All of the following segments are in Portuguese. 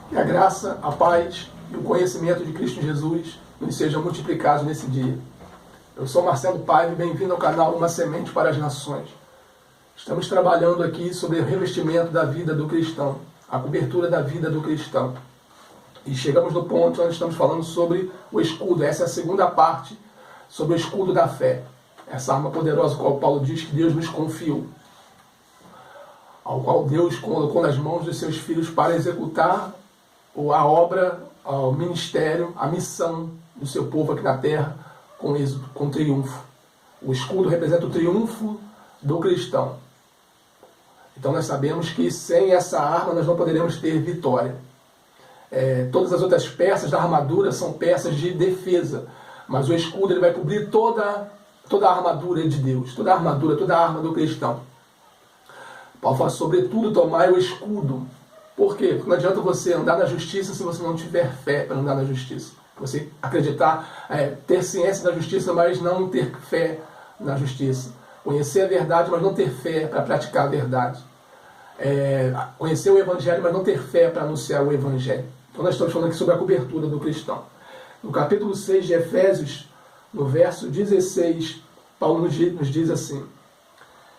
Que a graça, a paz e o conhecimento de Cristo Jesus nos sejam multiplicados nesse dia. Eu sou Marcelo Paiva e bem-vindo ao canal Uma Semente para as Nações. Estamos trabalhando aqui sobre o revestimento da vida do cristão, a cobertura da vida do cristão. E chegamos no ponto onde estamos falando sobre o escudo. Essa é a segunda parte, sobre o escudo da fé. Essa arma poderosa, qual Paulo diz que Deus nos confiou, ao qual Deus colocou nas mãos dos seus filhos para executar a obra, o ministério, a missão do seu povo aqui na terra, com êxito, com triunfo. O escudo representa o triunfo do cristão. Então nós sabemos que sem essa arma nós não poderemos ter vitória. Todas as outras peças da armadura são peças de defesa, mas o escudo ele vai cobrir toda a armadura de Deus, toda a armadura, toda a arma do cristão. Paulo fala, sobretudo, tomai o escudo. Por quê? Porque não adianta você andar na justiça se você não tiver fé para andar na justiça. Você acreditar, ter ciência da justiça, mas não ter fé na justiça. Conhecer a verdade, mas não ter fé para praticar a verdade. Conhecer o Evangelho, mas não ter fé para anunciar o Evangelho. Então nós estamos falando aqui sobre a cobertura do cristão. No capítulo 6 de Efésios, no verso 16, Paulo nos diz assim: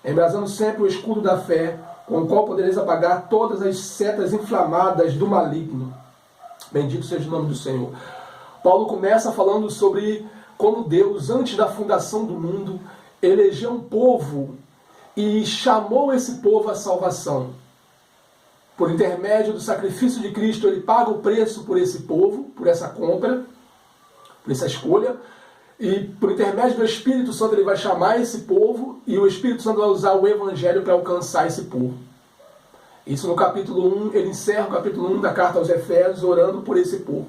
embrasando sempre o escudo da fé, com o qual podereis apagar todas as setas inflamadas do maligno. Bendito seja o nome do Senhor. Paulo começa falando sobre como Deus, antes da fundação do mundo, elegeu um povo e chamou esse povo à salvação. Por intermédio do sacrifício de Cristo, ele paga o preço por esse povo, por essa compra, por essa escolha. E por intermédio do Espírito Santo ele vai chamar esse povo e o Espírito Santo vai usar o Evangelho para alcançar esse povo. Isso no capítulo 1, ele encerra o capítulo 1 da carta aos Efésios orando por esse povo.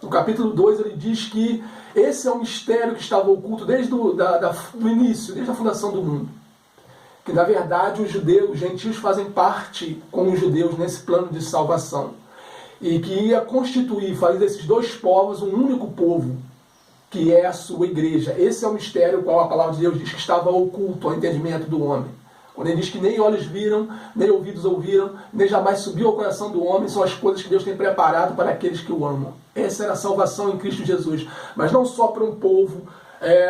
No capítulo 2 ele diz que esse é um mistério que estava oculto desde o início, desde a fundação do mundo. Que na verdade os judeus, os gentios fazem parte com os judeus nesse plano de salvação. E que ia constituir, fazer desses dois povos um único povo, que é a sua igreja. Esse é o mistério qual a palavra de Deus diz que estava oculto ao entendimento do homem. Quando ele diz que nem olhos viram, nem ouvidos ouviram, nem jamais subiu ao coração do homem, são as coisas que Deus tem preparado para aqueles que o amam. Essa era a salvação em Cristo Jesus. Mas não só para um povo,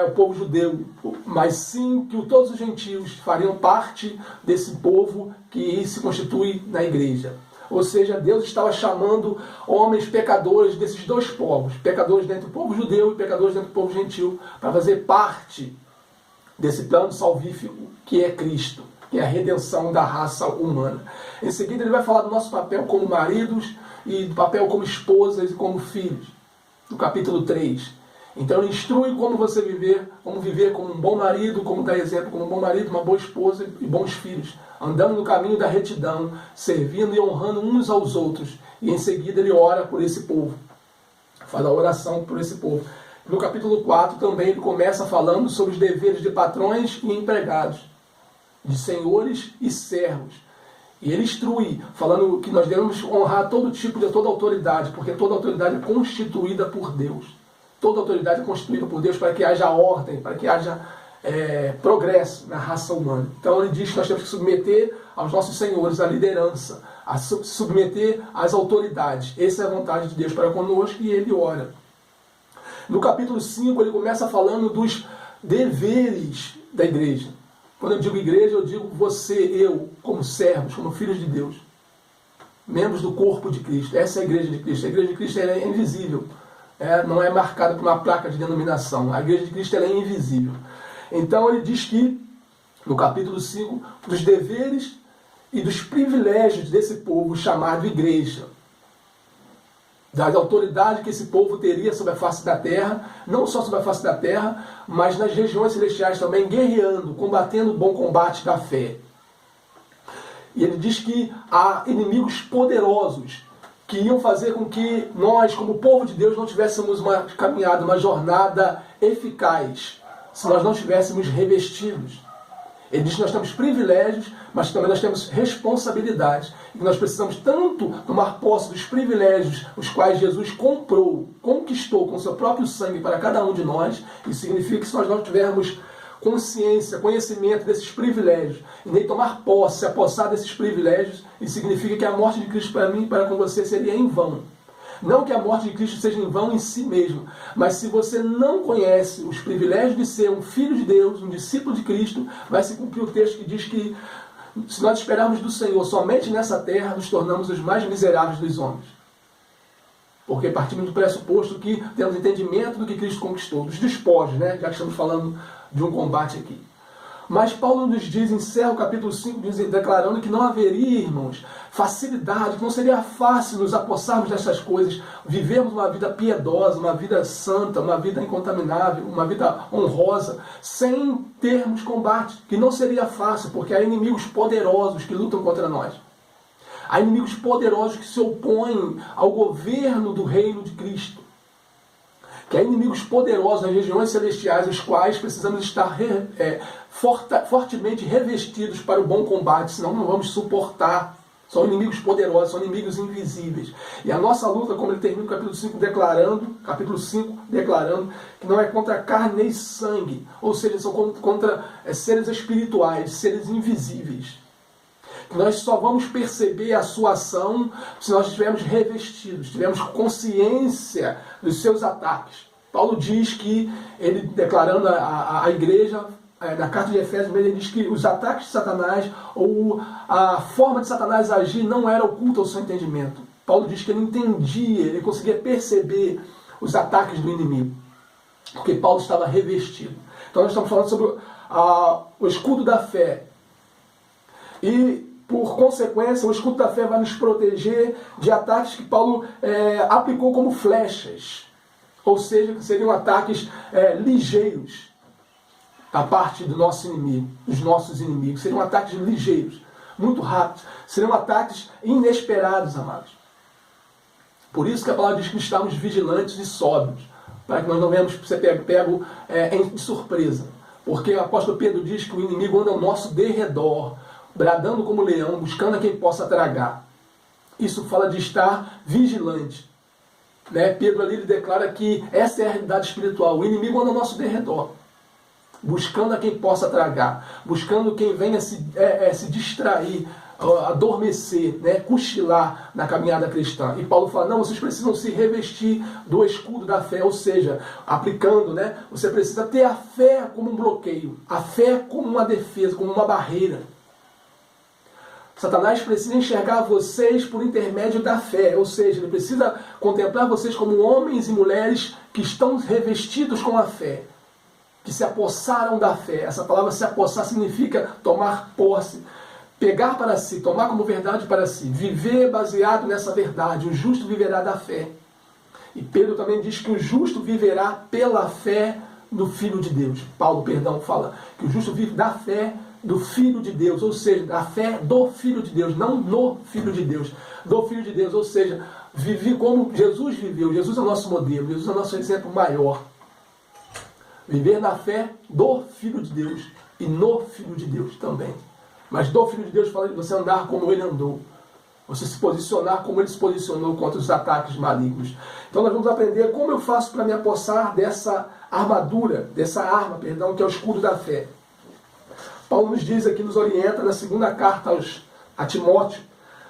o povo judeu, mas sim que todos os gentios fariam parte desse povo que se constitui na igreja. Ou seja, Deus estava chamando homens pecadores desses dois povos, pecadores dentro do povo judeu e pecadores dentro do povo gentil, para fazer parte desse plano salvífico que é Cristo, que é a redenção da raça humana. Em seguida ele vai falar do nosso papel como maridos e do papel como esposas e como filhos, no capítulo 3. Então ele instrui como você viver como um bom marido, como dar exemplo como um bom marido, uma boa esposa e bons filhos, andando no caminho da retidão, servindo e honrando uns aos outros. E em seguida ele ora por esse povo, faz a oração por esse povo. No capítulo 4 também ele começa falando sobre os deveres de patrões e empregados, de senhores e servos. E ele instrui, falando que nós devemos honrar toda autoridade, porque toda autoridade é constituída por Deus. Toda autoridade é constituída por Deus para que haja ordem, para que haja progresso na raça humana. Então ele diz que nós temos que submeter aos nossos senhores a liderança, a submeter às autoridades. Essa é a vontade de Deus para conosco e ele ora. No capítulo 5 ele começa falando dos deveres da igreja. Quando eu digo igreja, eu digo você, eu, como servos, como filhos de Deus, membros do corpo de Cristo. Essa é a igreja de Cristo. A igreja de Cristo ela é invisível. Não é marcada por uma placa de denominação. A igreja de Cristo ela é invisível. Então ele diz que, no capítulo 5, dos deveres e dos privilégios desse povo chamado igreja. Das autoridades que esse povo teria sobre a face da terra, não só sobre a face da terra, mas nas regiões celestiais também, guerreando, combatendo o bom combate da fé. E ele diz que há inimigos poderosos que iam fazer com que nós, como povo de Deus, não tivéssemos uma caminhada, uma jornada eficaz, se nós não estivéssemos revestidos. Ele diz que nós temos privilégios, mas também nós temos responsabilidades. E que nós precisamos tanto tomar posse dos privilégios, os quais Jesus conquistou com seu próprio sangue para cada um de nós. Isso significa que se nós não tivermos consciência, conhecimento desses privilégios, e nem tomar posse, se apossar desses privilégios, isso significa que a morte de Cristo para mim e para com você seria em vão. Não que a morte de Cristo seja em vão em si mesmo, mas se você não conhece os privilégios de ser um filho de Deus, um discípulo de Cristo, vai se cumprir o texto que diz que se nós esperarmos do Senhor somente nessa terra, nos tornamos os mais miseráveis dos homens. Porque partimos do pressuposto que temos entendimento do que Cristo conquistou, dos despojos, né? Já que estamos falando de um combate aqui. Mas Paulo nos diz, encerra o capítulo 5, declarando que não haveria, irmãos, facilidade, que não seria fácil nos apossarmos dessas coisas, vivermos uma vida piedosa, uma vida santa, uma vida incontaminável, uma vida honrosa, sem termos combate, que não seria fácil, porque há inimigos poderosos que lutam contra nós. Há inimigos poderosos que se opõem ao governo do reino de Cristo. Que há inimigos poderosos nas regiões celestiais, os quais precisamos estar fortemente revestidos para o bom combate, senão não vamos suportar. São inimigos poderosos, são inimigos invisíveis. E a nossa luta, como ele termina o capítulo 5 declarando que não é contra carne nem sangue, ou seja, são contra seres espirituais, seres invisíveis. Que nós só vamos perceber a sua ação se nós estivermos revestidos, tivermos consciência dos seus ataques. Paulo diz que, ele declarando a igreja, na carta de Efésios, ele diz que os ataques de Satanás, ou a forma de Satanás agir, não era oculta ao seu entendimento. Paulo diz que ele entendia, ele conseguia perceber os ataques do inimigo, porque Paulo estava revestido. Então nós estamos falando sobre o escudo da fé. E, por consequência, o escudo da fé vai nos proteger de ataques que Paulo aplicou como flechas. Ou seja, que seriam ataques ligeiros da parte do nosso inimigo, dos nossos inimigos. Seriam ataques ligeiros, muito rápidos. Seriam ataques inesperados, amados. Por isso que a palavra diz que estamos vigilantes e sóbrios, para que nós não venhamos ser pego de surpresa. Porque o apóstolo Pedro diz que o inimigo anda ao nosso derredor, bradando como leão, buscando a quem possa tragar. Isso fala de estar vigilante. Né? Pedro ali ele declara que essa é a realidade espiritual. O inimigo anda ao nosso derredor, buscando a quem possa tragar, buscando quem venha se distrair, adormecer, né? Cochilar na caminhada cristã. E Paulo fala, não, vocês precisam se revestir do escudo da fé, ou seja, aplicando, né? Você precisa ter a fé como um bloqueio, a fé como uma defesa, como uma barreira. Satanás precisa enxergar vocês por intermédio da fé, ou seja, ele precisa contemplar vocês como homens e mulheres que estão revestidos com a fé, que se apossaram da fé. Essa palavra se apossar significa tomar posse, pegar para si, tomar como verdade para si, viver baseado nessa verdade. O justo viverá da fé. E Pedro também diz que o justo viverá pela fé do Filho de Deus. Paulo, fala que o justo vive da fé do Filho de Deus, ou seja, da fé do Filho de Deus, não no Filho de Deus, do Filho de Deus, ou seja, viver como Jesus viveu. Jesus é o nosso modelo, Jesus é o nosso exemplo maior. Viver na fé do Filho de Deus e no Filho de Deus também. Mas do Filho de Deus fala de você andar como ele andou, você se posicionar como ele se posicionou contra os ataques malignos. Então nós vamos aprender como eu faço para me apossar dessa armadura, dessa arma, que é o escudo da fé. Paulo nos diz aqui, nos orienta na segunda carta a Timóteo,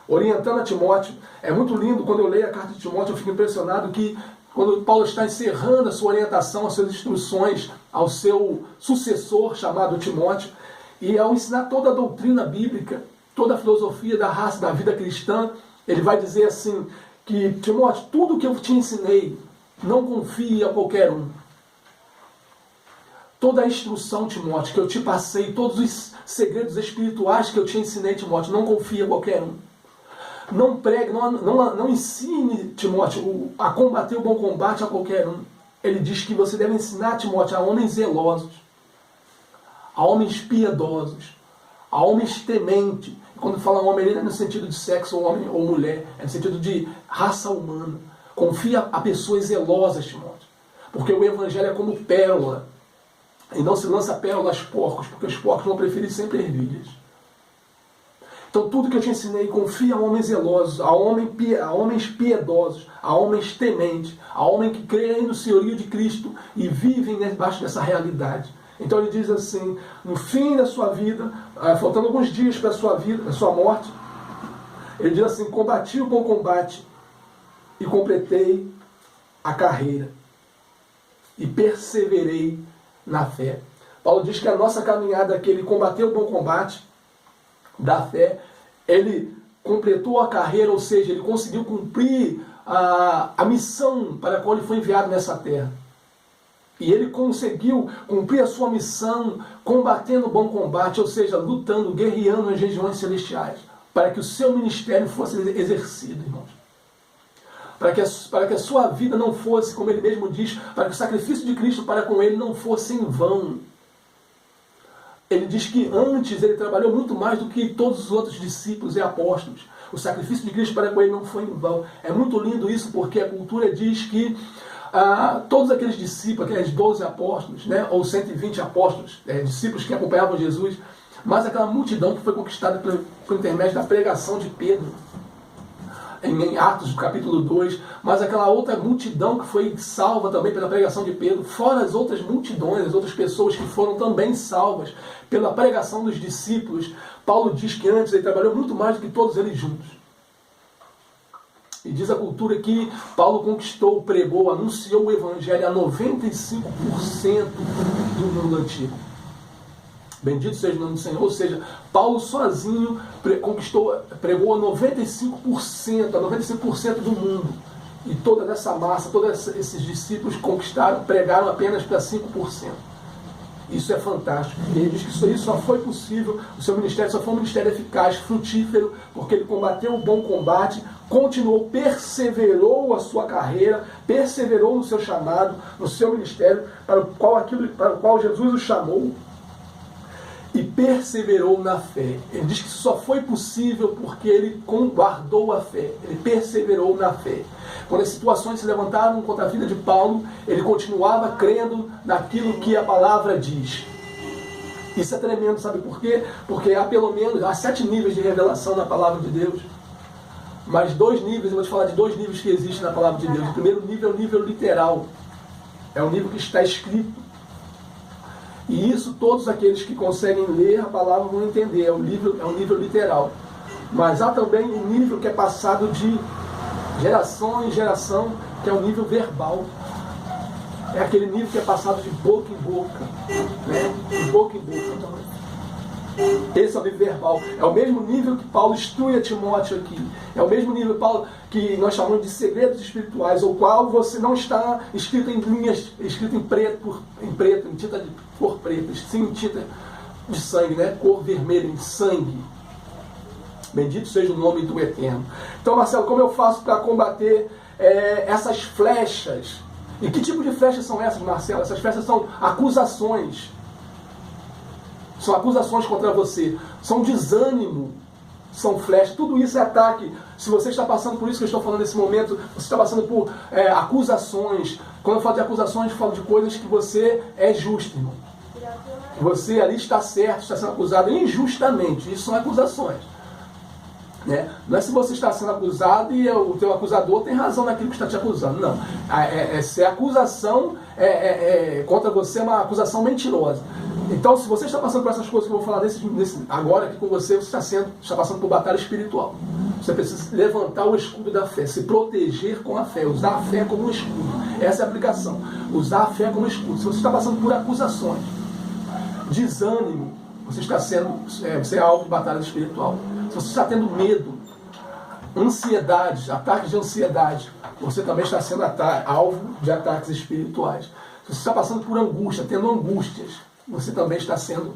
orientando a Timóteo. É muito lindo quando eu leio a carta de Timóteo, eu fico impressionado que quando Paulo está encerrando a sua orientação, as suas instruções ao seu sucessor chamado Timóteo, e ao ensinar toda a doutrina bíblica, toda a filosofia da raça, da vida cristã, ele vai dizer assim, que Timóteo, tudo que eu te ensinei, não confie a qualquer um. Toda a instrução, Timóteo, que eu te passei, todos os segredos espirituais que eu te ensinei, Timóteo, não confia a qualquer um. Não pregue, não ensine, Timóteo, a combater o bom combate a qualquer um. Ele diz que você deve ensinar, Timóteo, a homens zelosos, a homens piedosos, a homens tementes. E quando fala homem, ele não é no sentido de sexo, ou homem ou mulher, é no sentido de raça humana. Confia a pessoas zelosas, Timóteo, porque o evangelho é como pérola. E não se lança pérola aos porcos, porque os porcos vão preferir sempre ervilhas. Então tudo que eu te ensinei, confia a homens zelosos, a homens piedosos, a homens tementes, a homens que creem no senhorio de Cristo e vivem debaixo dessa realidade. Então ele diz assim, no fim da sua vida, faltando alguns dias para a sua vida, a sua morte, ele diz assim, combati o bom combate e completei a carreira e perseverei na fé. Paulo diz que a nossa caminhada, que ele combateu o bom combate da fé, ele completou a carreira, ou seja, ele conseguiu cumprir a missão para a qual ele foi enviado nessa terra. E ele conseguiu cumprir a sua missão combatendo o bom combate, ou seja, lutando, guerreando nas regiões celestiais, para que o seu ministério fosse exercido, irmãos. Para que a sua vida não fosse, como ele mesmo diz, para que o sacrifício de Cristo para com ele não fosse em vão. Ele diz que antes ele trabalhou muito mais do que todos os outros discípulos e apóstolos. O sacrifício de Cristo para com ele não foi em vão. É muito lindo isso, porque a cultura diz que todos aqueles discípulos, aqueles 12 apóstolos, né, ou 120 apóstolos, discípulos que acompanhavam Jesus, mas aquela multidão que foi conquistada por intermédio da pregação de Pedro, em Atos, capítulo 2, mas aquela outra multidão que foi salva também pela pregação de Pedro, fora as outras multidões, as outras pessoas que foram também salvas pela pregação dos discípulos. Paulo diz que antes ele trabalhou muito mais do que todos eles juntos. E diz a cultura que Paulo conquistou, pregou, anunciou o evangelho a 95% do mundo antigo. Bendito seja o nome do Senhor. Ou seja, Paulo sozinho pregou a 95% do mundo. E toda essa massa, todos esses discípulos pregaram apenas para 5%. Isso é fantástico. E ele diz que isso só foi possível, o seu ministério só foi um ministério eficaz, frutífero, porque ele combateu o bom combate, continuou, perseverou a sua carreira, perseverou no seu chamado, no seu ministério, para o qual Jesus o chamou, e perseverou na fé. Ele diz que isso só foi possível porque ele guardou a fé, ele perseverou na fé. Quando as situações se levantaram contra a vida de Paulo, ele continuava crendo naquilo que a palavra diz. Isso é tremendo, sabe por quê? Porque há 7 níveis de revelação na palavra de Deus. Mas 2 níveis, eu vou te falar de 2 níveis que existem na palavra de Deus. O primeiro nível é o nível literal. É o nível que está escrito. E isso todos aqueles que conseguem ler a palavra vão entender. É um nível literal. Mas há também um nível que é passado de geração em geração, que é o nível verbal. É aquele nível que é passado de boca em boca. Né? De boca em boca também. Esse é o nível verbal. É o mesmo nível que Paulo instrui a Timóteo aqui. É o mesmo nível, Paulo, que nós chamamos de segredos espirituais, o qual você não está escrito em linhas, escrito em preto, em tinta de cor preta, sim, em tinta de sangue, né? Cor vermelha, em sangue. Bendito seja o nome do Eterno. Então, Marcelo, como eu faço para combater essas flechas? E que tipo de flechas são essas, Marcelo? Essas flechas são acusações. São acusações contra você. São desânimo. São flechas. Tudo isso é ataque. Se você está passando por isso que eu estou falando nesse momento, você está passando por acusações. Quando eu falo de acusações, eu falo de coisas que você é justo, irmão. Você ali está certo, está sendo acusado injustamente. Isso são acusações. Né? Não é se você está sendo acusado e o teu acusador tem razão naquilo que está te acusando. Não. Se a acusação contra você é uma acusação mentirosa. Então, se você está passando por essas coisas que eu vou falar agora aqui com você, você está passando por batalha espiritual. Você precisa levantar o escudo da fé, se proteger com a fé, usar a fé como um escudo. Essa é a aplicação. Usar a fé como escudo. Se você está passando por acusações, desânimo, você é alvo de batalha espiritual. Se você está tendo medo, ansiedade, ataques de ansiedade, você também está sendo alvo de ataques espirituais. Se você está passando por angústia, tendo angústias, você também está sendo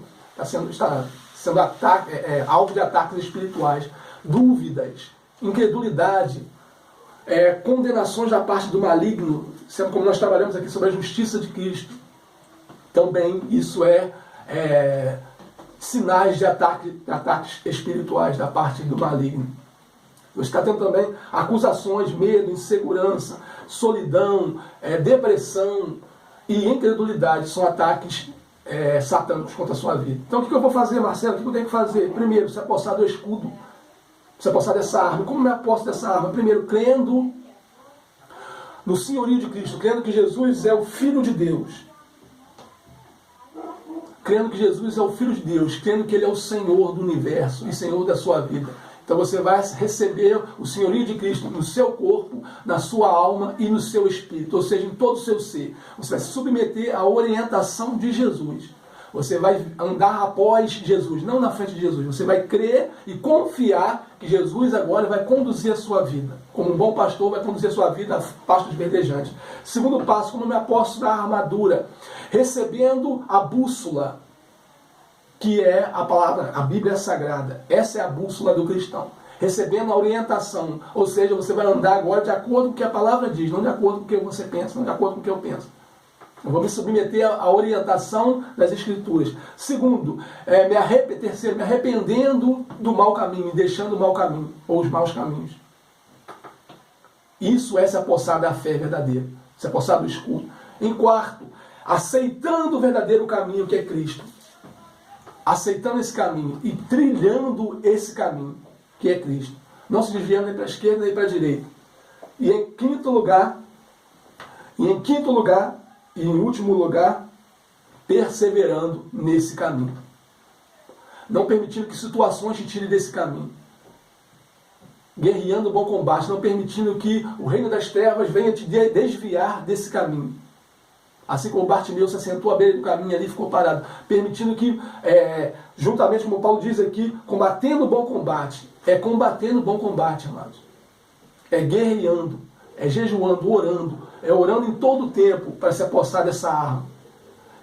alvo de ataques espirituais. Dúvidas, incredulidade, condenações da parte do maligno, sendo como nós trabalhamos aqui sobre a justiça de Cristo. Também isso sinais de ataques espirituais da parte do maligno. Você está tendo também acusações, medo, insegurança, solidão, depressão e incredulidade. São ataques satânicos contra a sua vida. Então o que eu vou fazer, Marcelo? O que eu tenho que fazer? Primeiro, se apossar do escudo. Se apossar dessa arma. Como me aposto dessa arma? Primeiro, crendo no senhorio de Cristo. Crendo que Jesus é o Filho de Deus. crendo que Jesus é o Filho de Deus, crendo que Ele é o Senhor do universo e Senhor da sua vida. Então você vai receber o senhorio de Cristo no seu corpo, na sua alma e no seu espírito, ou seja, em todo o seu ser. Você vai se submeter à orientação de Jesus. Você vai andar após Jesus, não na frente de Jesus. Você vai crer e confiar que Jesus agora vai conduzir a sua vida. Como um bom pastor, vai conduzir a sua vida a pastos verdejantes. Segundo passo, como me aposto da armadura, recebendo a bússola, que é a palavra, a Bíblia Sagrada. Essa é a bússola do cristão. Recebendo a orientação, ou seja, você vai andar agora de acordo com o que a palavra diz, não de acordo com o que você pensa, não de acordo com o que eu penso. Eu vou me submeter à orientação das Escrituras. Segundo, terceiro, me arrependendo do mau caminho, deixando o mau caminho, ou os maus caminhos. Isso é se apossar da fé verdadeira, se apossar do escudo. Em quarto, aceitando o verdadeiro caminho que é Cristo. Aceitando esse caminho e trilhando esse caminho, que é Cristo. Não se desviando nem para a esquerda nem para a direita. E em quinto lugar, e em último lugar, perseverando nesse caminho. Não permitindo que situações te tirem desse caminho. Guerreando o bom combate, não permitindo que o reino das trevas venha te desviar desse caminho. Assim como Bartimeu se assentou à beira do caminho ali e ficou parado. Permitindo que, juntamente como Paulo diz aqui, combatendo o bom combate. É combatendo o bom combate, amados. É guerreando, é jejuando, orando. É orando em todo o tempo para se apossar dessa arma.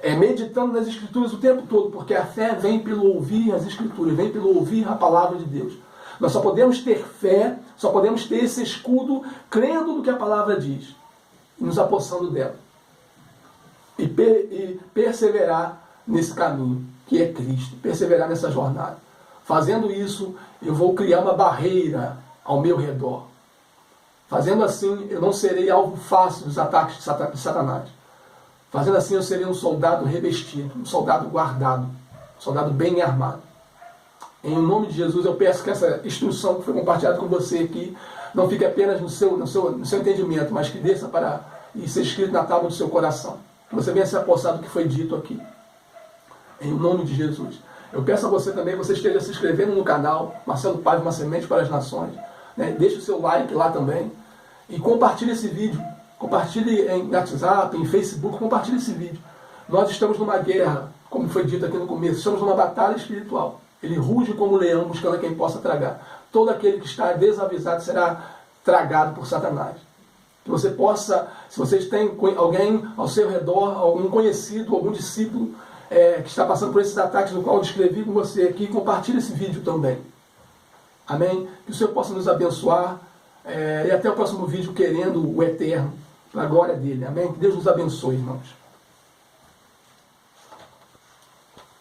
É meditando nas Escrituras o tempo todo, porque a fé vem pelo ouvir as Escrituras, vem pelo ouvir a palavra de Deus. Nós só podemos ter fé, só podemos ter esse escudo crendo no que a palavra diz e nos apossando dela. E perseverar nesse caminho, que é Cristo. Perseverar nessa jornada. Fazendo isso, eu vou criar uma barreira ao meu redor. Fazendo assim, eu não serei alvo fácil dos ataques de Satanás. Fazendo assim, eu serei um soldado revestido, um soldado guardado, um soldado bem armado. Em nome de Jesus, eu peço que essa instrução que foi compartilhada com você aqui não fique apenas no seu entendimento, mas que desça para e seja escrito na tábua do seu coração. Que você venha se apossar do que foi dito aqui. Em nome de Jesus. Eu peço a você também que você esteja se inscrevendo no canal Marcelo Paiva, uma semente para as nações. Deixe o seu like lá também. E compartilhe esse vídeo. Compartilhe em WhatsApp, em Facebook, compartilhe esse vídeo. Nós estamos numa guerra, como foi dito aqui no começo. Estamos numa batalha espiritual. Ele ruge como um leão buscando a quem possa tragar. Todo aquele que está desavisado será tragado por Satanás. Que você possa, se vocês têm alguém ao seu redor, algum conhecido, algum discípulo que está passando por esses ataques do qual eu descrevi com você aqui, compartilhe esse vídeo também. Amém? Que o Senhor possa nos abençoar e até o próximo vídeo, querendo o eterno, para a glória dele. Amém? Que Deus nos abençoe, irmãos.